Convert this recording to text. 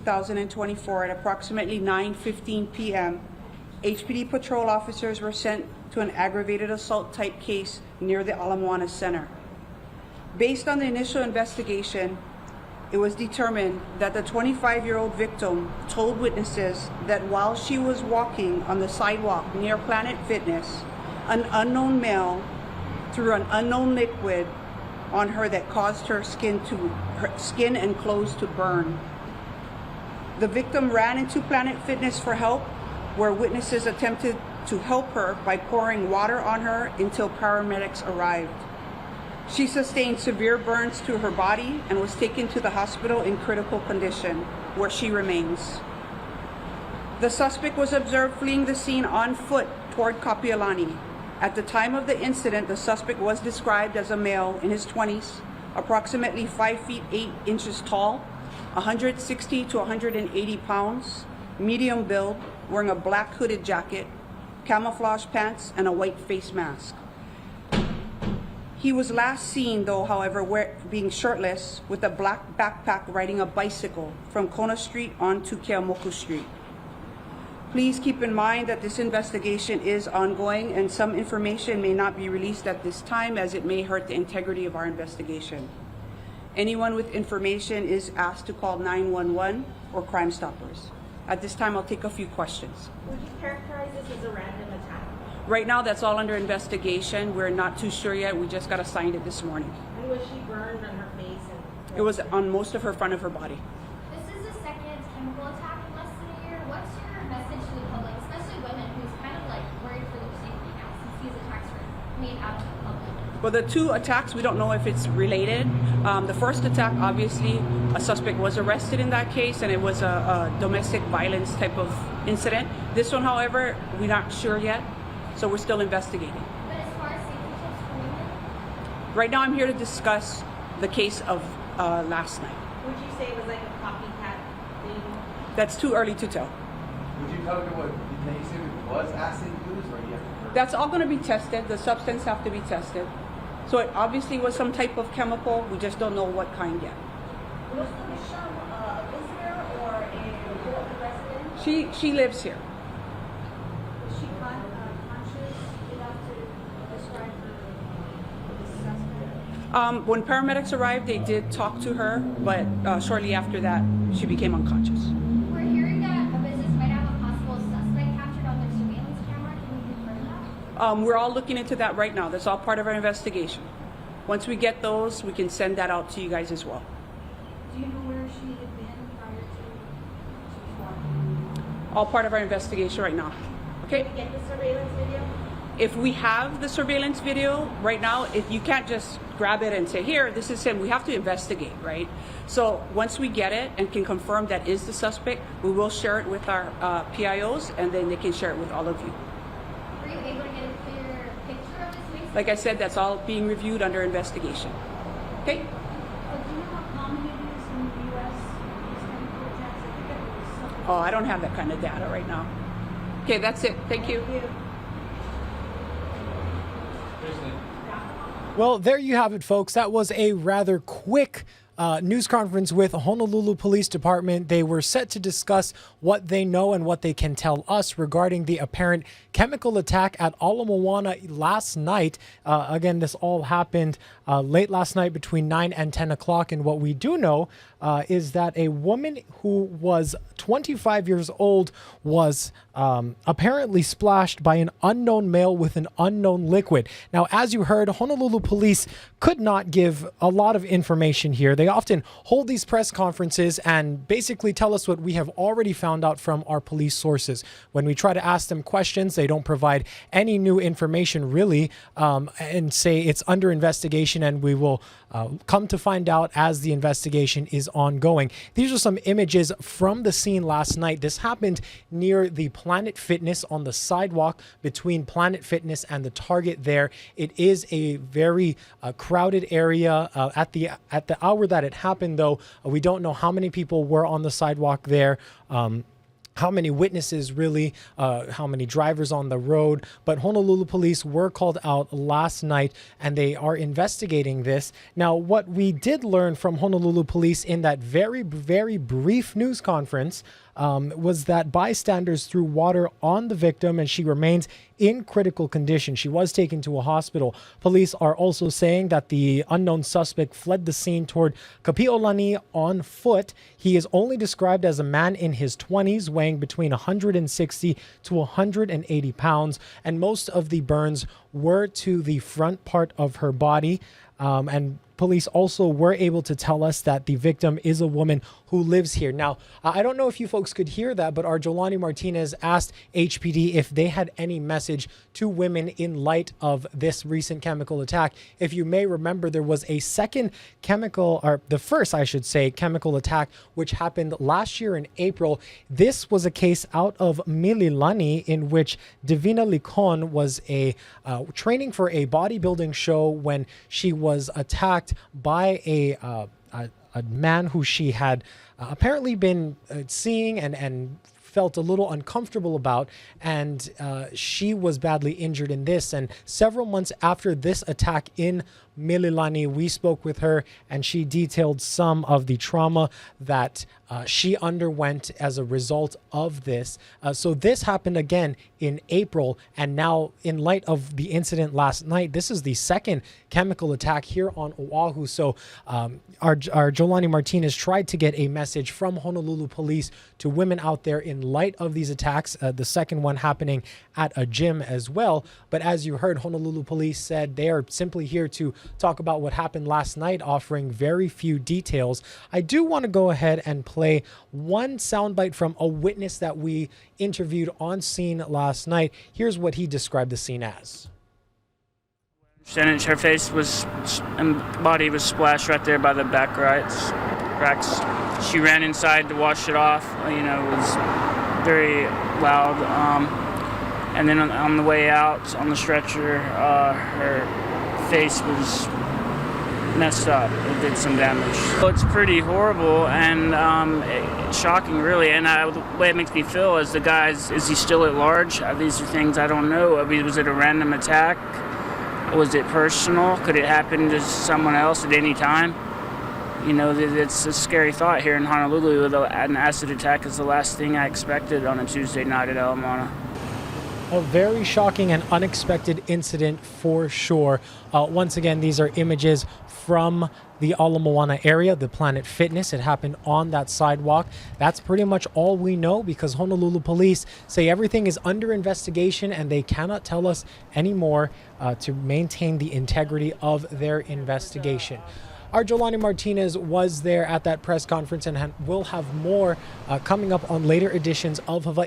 2024 at approximately 9:15 p.m., HPD patrol officers were sent to an aggravated assault type case near the Ala Moana Center. Based on the initial investigation, it was determined that the 25-year-old victim told witnesses that while she was walking on the sidewalk near Planet Fitness, an unknown male threw an unknown liquid on her that caused her skin and clothes to burn. The victim ran into Planet Fitness for help, where witnesses attempted to help her by pouring water on her until paramedics arrived. She sustained severe burns to her body and was taken to the hospital in critical condition, where she remains. The suspect was observed fleeing the scene on foot toward Kapiolani. At the time of the incident, the suspect was described as a male in his 20s, approximately 5 feet 8 inches tall, 160 to 180 pounds, medium build, wearing a black hooded jacket, camouflage pants, and a white face mask. He was last seen, though, however, being shirtless with a black backpack riding a bicycle from Kona Street onto Keamoku Street. Please keep in mind that this investigation is ongoing and some information may not be released at this time as it may hurt the integrity of our investigation. Anyone with information is asked to call 911 or Crime Stoppers. At this time, I'll take a few questions. Would you characterize this as a random attack? Right now, that's all under investigation. We're not too sure yet. We just got assigned it this morning. And was she burned on her face? It was on most of her front of her body. This is the second chemical attack in less than a year. What's your message to the public, especially women, who's kind of like worried for their safety now since these attacks were made out to the public? Well, the two attacks, we don't know if it's related. The first attack, obviously, a suspect was arrested in that case, and it was a domestic violence type of incident. This one, however, we're not sure yet, so we're still investigating. But as far as safety tips for women? Right now, I'm here to discuss the case of last night. Would you say it was like a copycat thing? That's too early to tell. Would you tell me what, can you say it was acid used or you have to? That's all going to be tested. The substance have to be tested. So it obviously was some type of chemical. We just don't know what kind yet. Was the victim a visitor or a local resident? She lives here. Was she conscious enough to describe her suspect? When paramedics arrived, they did talk to her, but shortly after that, she became unconscious. We're hearing that a business might have a possible suspect captured on their surveillance camera. Can you confirm that? We're all looking into that right now. That's all part of our investigation. Once we get those, we can send that out to you guys as well. Do you know where she had been prior to All part of our investigation right now. Okay? Did we get the surveillance video? If we have the surveillance video right now, if you can't just grab it and say, here, this is him. We have to investigate, right? So once we get it and can confirm that is the suspect, we will share it with our PIOs, and then they can share it with all of you. Were you able to get a clear picture of this face? Like I said, that's all being reviewed under investigation. Okay? But do you know how common it is in the U.S. these chemical attacks? I think that was something. Oh, I don't have that kind of data right now. Okay, that's it. Thank you. Well, there you have it, folks. That was a rather quick news conference with Honolulu Police Department. They were set to discuss what they know and what they can tell us regarding the apparent chemical attack at Ala Moana last night. Again, this all happened late last night between 9 and 10 o'clock. And what we do know is that a woman who was 25 years old was apparently splashed by an unknown male with an unknown liquid. Now, as you heard, Honolulu Police could not give a lot of information here. They often hold these press conferences and basically tell us what we have already found out from our police sources. When we try to ask them questions, they don't provide any new information really, and say it's under investigation and we will come to find out as the investigation is ongoing. These are some images from the scene last night. This happened near the Planet Fitness on the sidewalk between Planet Fitness and the Target there. It is a very crowded area at the hour that it happened, though. We don't know how many people were on the sidewalk there. how many witnesses really, how many drivers on the road. But Honolulu police were called out last night and they are investigating this. Now, what we did learn from Honolulu police in that very, very brief news conference was that bystanders threw water on the victim and she remains in critical condition. She was taken to a hospital. Police are also saying that the unknown suspect fled the scene toward Kapi'olani on foot. He is only described as a man in his 20s, weighing between 160 to 180 pounds, and most of the burns were to the front part of her body. And police also were able to tell us that the victim is a woman who lives here. Now, I don't know if you folks could hear that, but our Jolani Martinez asked HPD if they had any message to women in light of this recent chemical attack. If you may remember, there was a second chemical, or the first, I should say, chemical attack, which happened last year in April. This was a case out of Mililani in which Divina Licon was training for a bodybuilding show when she was attacked by a man who she had apparently been seeing and felt a little uncomfortable about, and she was badly injured in this. And several months after this attack in Mililani, we spoke with her and she detailed some of the trauma that she underwent as a result of this. So this happened again in April, and now in light of the incident last night, this is the second chemical attack here on Oahu. So our Jolani Martinez tried to get a message from Honolulu police to women out there in light of these attacks, the second one happening at a gym as well. But as you heard, Honolulu police said they are simply here to talk about what happened last night, offering very few details. I do want to go ahead and play one soundbite from a witness that we interviewed on scene last night. Here's what he described the scene as. Her face and body was splashed right there by the back racks. She ran inside to wash it off. You know, it was very loud. And then on the way out on the stretcher, her face was messed up. It did some damage. So it's pretty horrible and shocking, really. And the way it makes me feel is is he still at large? These are things I don't know. I mean, was it a random attack? Was it personal? Could it happen to someone else at any time? You know, it's a scary thought here in Honolulu. An acid attack is the last thing I expected on a Tuesday night at Ala Moana. A very shocking and unexpected incident for sure. Once again, these are images from the Ala Moana area, the Planet Fitness. It happened on that sidewalk. That's pretty much all we know, because Honolulu police say everything is under investigation and they cannot tell us any more to maintain the integrity of their investigation. Our Jolani Martinez was there at that press conference and we'll have more coming up on later editions of Hawaii